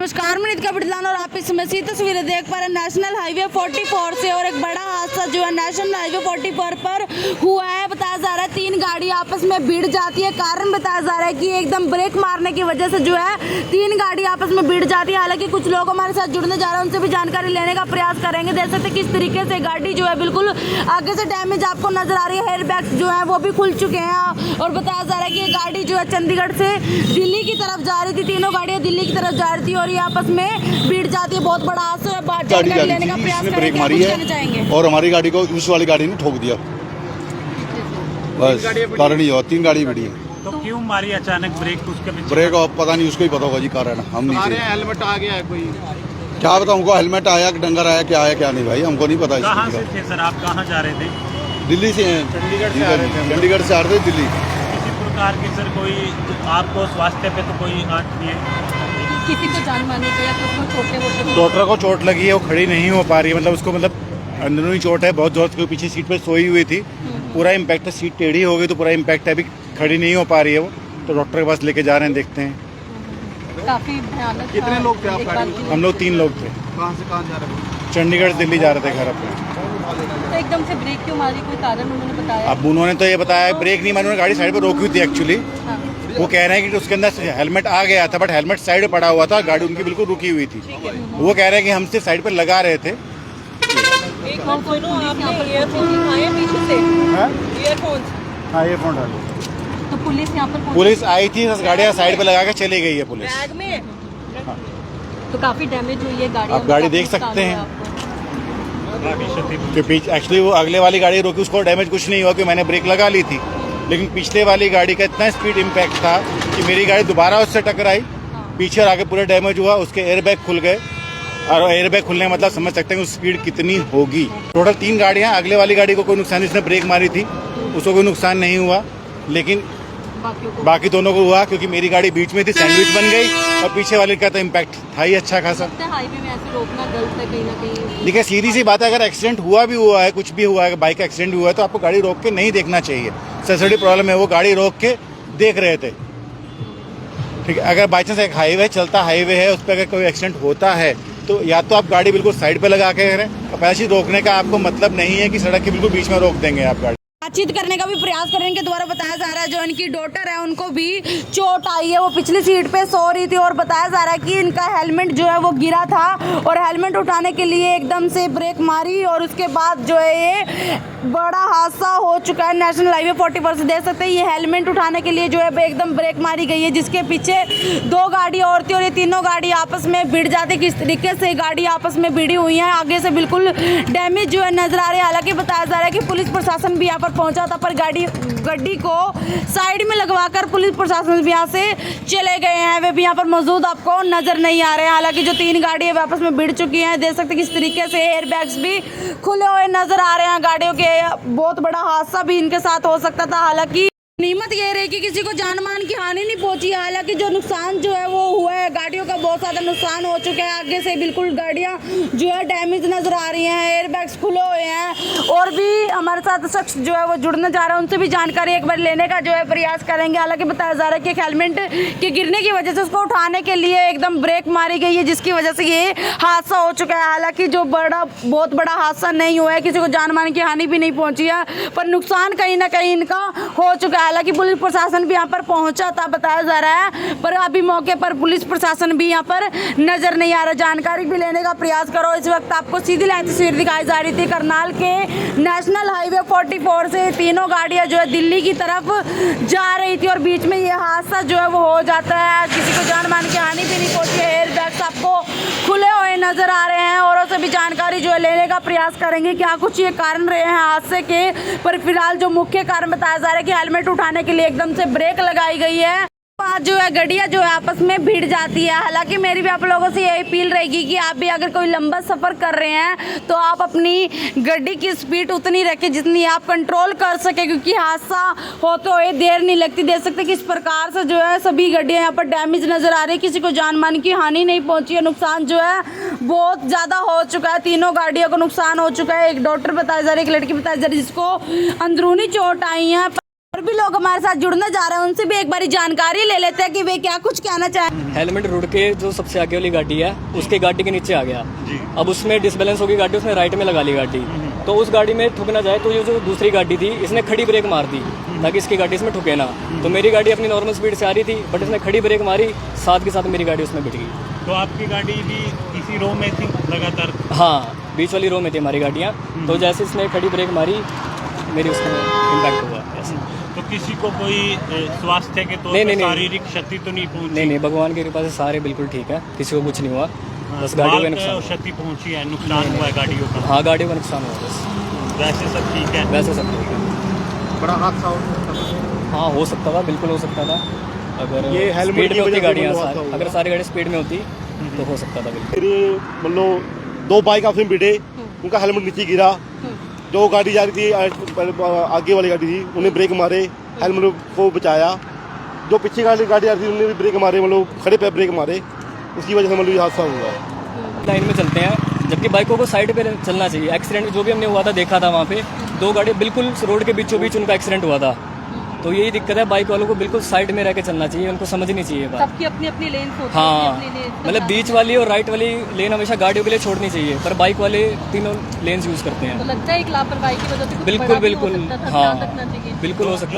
नमस्कार, मैं नितिका बिडलान और आप इसमें सी तस्वीरें देख पा रहे हैं नेशनल हाईवे 44 से। और एक बड़ा हादसा जो है नेशनल हाईवे 44 पर हुआ है। बताया जा रहा है 3 गाड़ी आपस में भिड़ जाती है। कारण बताया जा रहा है कि एकदम ब्रेक मारने की वजह से जो है 3 गाड़ी आपस में भिड़ जाती है। हालांकि कुछ लोग हमारे साथ जुड़ने जा रहे हैं, उनसे भी जानकारी लेने का प्रयास करेंगे। देख सकते किस तरीके से गाड़ी जो है बिल्कुल आगे से डैमेज आपको नजर आ रही है। हेयर बैग्स जो है वो भी खुल चुके हैं। और बताया जा रहा है कि ये गाड़ी जो है चंडीगढ़ से दिल्ली की तरफ जा रही थी। तीनों गाड़ियाँ दिल्ली की तरफ जा रही थी और आपस में भीड़ जाती है। बहुत बड़ा हादसा है। बात जानकारी लेने का प्रयास ब्रेक मारी है और हमारी गाड़ी को उस वाली गाड़ी ने ठोक दिया। बस कारण ही हो 3 गाड़ी भिड़ी है। तो क्यों मारी अचानक ब्रेक? उसके ब्रेक पता नहीं, उसको ही पता होगा जी कारण। हम नहीं हेलमेट आ गया है कोई? क्या बताऊँ उनको, हेलमेट आया कि डंगर आया, क्या आया क्या नहीं भाई हमको नहीं पता। कहाँ से थे सर आप? कहाँ जा रहे थे? दिल्ली से हैं। चंडीगढ़ से आ रहे थे दिल्ली। किसी प्रकार की सर कोई आपको स्वास्थ्य पे तो कोई आंच नहीं है? किसी को जान मारने गया तो उसको छोटे डॉक्टर को चोट लगी है, वो खड़ी नहीं हो पा रही है। मतलब उसको अंदरूनी चोट है बहुत जोर से। पीछे सीट पे सोई हुई थी, पूरा इम्पैक्ट है। सीट टेढ़ी हो गई तो पूरा इम्पैक्ट है। अभी खड़ी नहीं हो पा रही है वो, तो डॉक्टर के पास लेके जा रहे हैं, देखते हैं। काफी भयानक। कितने लोग थे आप गाड़ी में? हम लोग 3 लोग थे। कहाँ से कहाँ जा रहे थे? चंडीगढ़ दिल्ली जा रहे थे घर अपने। तो एकदम से ब्रेक क्यों मारी, कोई कारण उन्होंने बताया? अब उन्होंने तो ये बताया ब्रेक नहीं मारी, उन्होंने गाड़ी साइड पर रोकी हुई थी एक्चुअली। वो कह रहे हैं कि उसके अंदर हेलमेट आ गया था, बट हेलमेट साइड पे पड़ा हुआ था, गाड़ी उनकी बिल्कुल रुकी हुई थी। वो कह रहे हैं कि हम सिर्फ साइड पे लगा रहे थे। हाँ ईयरफोन डालो। तो पुलिस यहाँ पर पुलिस आई थी, गाड़ियाँ साइड पे लगा के चली गई है पुलिस। तो काफी डैमेज हुई है गाड़ी। आप गाड़ी देख सकते हैं कि पीछे एक्चुअली वो अगले वाली गाड़ी रोकी, उसको डैमेज कुछ नहीं हुआ कि मैंने ब्रेक लगा ली थी। लेकिन पिछले वाली गाड़ी का इतना स्पीड इम्पैक्ट था कि मेरी गाड़ी दोबारा उससे टकराई। पीछे और आगे पूरा डैमेज हुआ, उसके एयरबैग खुल गए। और एयरबैग खुलने का मतलब समझ सकते हैं कि स्पीड कितनी होगी। टोटल 3 गाड़ियाँ, अगले वाली गाड़ी को कोई नुकसान, जिसने ब्रेक मारी थी उसको कोई नुकसान नहीं हुआ, लेकिन बाकी दोनों को हुआ क्योंकि मेरी गाड़ी बीच में थी, सैंडविच बन गई। और पीछे वाले का तो इम्पैक्ट था ही अच्छा खासा। हाईवे में ऐसे रोकना गलत है कहीं ना कहीं। देखिए सीधी सी बात है, अगर एक्सीडेंट हुआ भी हुआ है, कुछ भी हुआ है, बाइक एक्सीडेंट हुआ है, तो आपको गाड़ी रोक के नहीं देखना चाहिए। सब्सिडी प्रॉब्लम है, वो गाड़ी रोक के देख रहे थे। ठीक है, अगर बाई चांस एक हाईवे चलता हाईवे है, उस पर अगर कोई एक्सीडेंट होता है तो या तो आप गाड़ी बिल्कुल साइड पे लगा के करें। और पैसे रोकने का आपको मतलब नहीं है कि सड़क के बिल्कुल बीच में रोक देंगे आप गाड़ी। बातचीत करने का भी प्रयास करें। इनके द्वारा बताया जा रहा है जो इनकी डॉटर है उनको भी चोट आई है। वो पिछली सीट पे सो रही थी और बताया जा रहा है कि इनका हेलमेट जो है वो गिरा था और हेलमेट उठाने के लिए एकदम से ब्रेक मारी और उसके बाद जो है ये बड़ा हादसा हो चुका है। नेशनल हाईवे 44 से देख सकते हैं ये हेलमेट उठाने के लिए जो है एकदम ब्रेक मारी गई है, जिसके पीछे 2 गाड़ी और थी और ये तीनों गाड़ी आपस में भिड़ जाती। किस तरीके से गाड़ी आपस में भिड़ी हुई है, आगे से बिल्कुल डैमेज जो है नजर आ रही है। हालांकि बताया जा रहा है कि पुलिस प्रशासन भी यहाँ पर पहुंचा था, पर गाड़ी को साइड में लगवाकर पुलिस प्रशासन भी यहाँ से चले गए हैं। वे भी यहाँ पर मौजूद आपको नजर नहीं आ रहे हैं। हालांकि जो 3 गाड़ियाँ आपस में भिड़ चुकी हैं, देख सकते किस तरीके से एयर बैग्स भी खुले हुए नजर आ रहे हैं गाड़ियों के। बहुत बड़ा हादसा भी इनके साथ हो सकता था। हालांकि नीमत ये रही कि किसी को जान मान की हानि नहीं पहुंची। हालांकि जो नुकसान जो है वो हुआ है, गाड़ियों का बहुत ज़्यादा नुकसान हो चुका है। आगे से बिल्कुल गाड़ियां जो है डैमेज नजर आ रही हैं, एयरबैग्स खुले हुए हैं। और भी हमारे साथ शख्स जो है वो जुड़ने जा रहा है, उनसे भी जानकारी एक बार लेने का जो है प्रयास करेंगे। हालांकि बताया जा रहा है कि हेलमेट के गिरने की वजह से उसको उठाने के लिए एकदम ब्रेक मारी गई है, जिसकी वजह से ये हादसा हो चुका है। हालांकि जो बहुत बड़ा हादसा नहीं हुआ है, किसी को जान मान की हानि भी नहीं पहुँची है, पर नुकसान कहीं ना कहीं इनका हो चुका है। हालांकि पुलिस प्रशासन भी यहाँ पर पहुंचा था बताया जा रहा है, पर अभी मौके पर पुलिस प्रशासन भी यहाँ पर नजर नहीं आ रहा। जानकारी भी लेने का प्रयास करो। इस वक्त आपको सीधी लाइन तस्वीर दिखाई जा रही थी करनाल के नेशनल हाईवे 44 से। तीनों गाड़ियाँ जो है दिल्ली की तरफ जा रही थी और बीच में ये हादसा जो है वो हो जाता है। किसी को जान मान की हानि भी नहीं पहुंची है। एयर बैग्स आपको खुले हुए नजर आ रहे हैं। औरों से भी जानकारी जो है लेने का प्रयास करेंगे क्या कुछ ये कारण रहे हैं हादसे के। पर फिलहाल जो मुख्य कारण बताया जा रहा है कि हेलमेट उठाने के लिए एकदम से ब्रेक लगाई गई है। आज जो है गाड़ियाँ जो है आपस में भिड़ जाती है। हालांकि मेरी भी आप लोगों से यही अपील रहेगी कि आप भी अगर कोई लंबा सफ़र कर रहे हैं तो आप अपनी गाड़ी की स्पीड उतनी रखें जितनी आप कंट्रोल कर सके, क्योंकि हादसा होते हुए देर नहीं लगती। देख सकते किस प्रकार से जो है सभी गाड़ियाँ यहाँ पर डैमेज नज़र आ रही है। किसी को जान मान की हानि नहीं पहुँची है। नुकसान जो है बहुत ज़्यादा हो चुका है। तीनों गाड़ियों को नुकसान हो चुका है। एक डॉक्टर बताया जा रहा है, एक लड़की बताया जा रही है जिसको अंदरूनी चोट आई है। और भी लोग हमारे साथ जुड़ने जा रहे हैं, उनसे भी एक बारी जानकारी ले लेते हैं कि वे क्या कुछ कहना चाहें। हेलमेट रुड़ के जो सबसे आगे वाली गाड़ी है उसके गाड़ी के नीचे आ गया। अब उसमें डिसबैलेंस हो गई गाड़ी, उसने राइट में लगा ली गाड़ी, तो उस गाड़ी में ठुक ना जाए तो ये जो दूसरी गाड़ी थी इसने खड़ी ब्रेक मार दी ताकि इसकी गाड़ी इसमें ठुके ना। तो मेरी गाड़ी अपनी नॉर्मल स्पीड से आ रही थी बट इसने खड़ी ब्रेक मारी, साथ के साथ मेरी गाड़ी उसमें बिठ गई। तो आपकी गाड़ी भी इसी रो में थी लगातार? हाँ, बीच वाली रो में थी हमारी गाड़ियाँ। तो जैसे इसने खड़ी ब्रेक मारी मेरी उसमें इम्पैक्ट हुआ ऐसे। तो किसी को कोई स्वास्थ्य के तौर नहीं, पर नहीं, शारीरिक क्षति तो नहीं पहुंची? नहीं, भगवान की कृपा से सारे बिल्कुल ठीक है, किसी को कुछ नहीं हुआ, बस गाड़ियों का नुकसान। क्षति पहुंची है, नुकसान हुआ है गाड़ियों का? हाँ, गाड़ियों का नुकसान हुआ बस। वैसे सब ठीक है? वैसे सब ठीक है। बड़ा हादसा हो सकता था। हाँ, हो सकता था, बिल्कुल हो सकता था। अगर ये हेलमेट स्पीड की में होती वजह से गाड़ियाँ, हुआ था। अगर सारी गाड़ी स्पीड में होती तो हो सकता था बिल्कुल। फिर मतलब 2 बाइक आपस में भिड़े, उनका हेलमेट नीचे गिरा, जो गाड़ी जा रही थी आगे वाली गाड़ी थी उन्हें ब्रेक मारे, हेलमेट को बचाया। जो पीछे गाड़ी आ रही थी उन्हें भी ब्रेक मारे, मतलब खड़े पे ब्रेक मारे, उसकी वजह से मतलब ये हादसा हुआ। लाइन में चलते हैं जबकि बाइकों को साइड पे चलना चाहिए। एक्सीडेंट जो भी हमने हुआ था देखा था, वहाँ पे 2 गाड़ी बिल्कुल रोड के बीचों बीच उनका एक्सीडेंट हुआ था। तो यही दिक्कत है, बाइक वालों को बिल्कुल साइड में रह के चलना चाहिए, उनको समझनी चाहिए बात। सबकी अपनी अपनी लेन होती है, हाँ, अपनी लेन मतलब बीच वाली और राइट वाली लेन हमेशा गाड़ियों के लिए छोड़नी चाहिए, पर बाइक वाले तीनों लेन्स यूज करते तो हैं। लगता है एक लापरवाही की वजह से कुछ बिल्कुल बड़ा भी हो बिल्कुल, सकता था, हाँ ध्यान रखना चाहिए। बिल्कुल हो सकता है।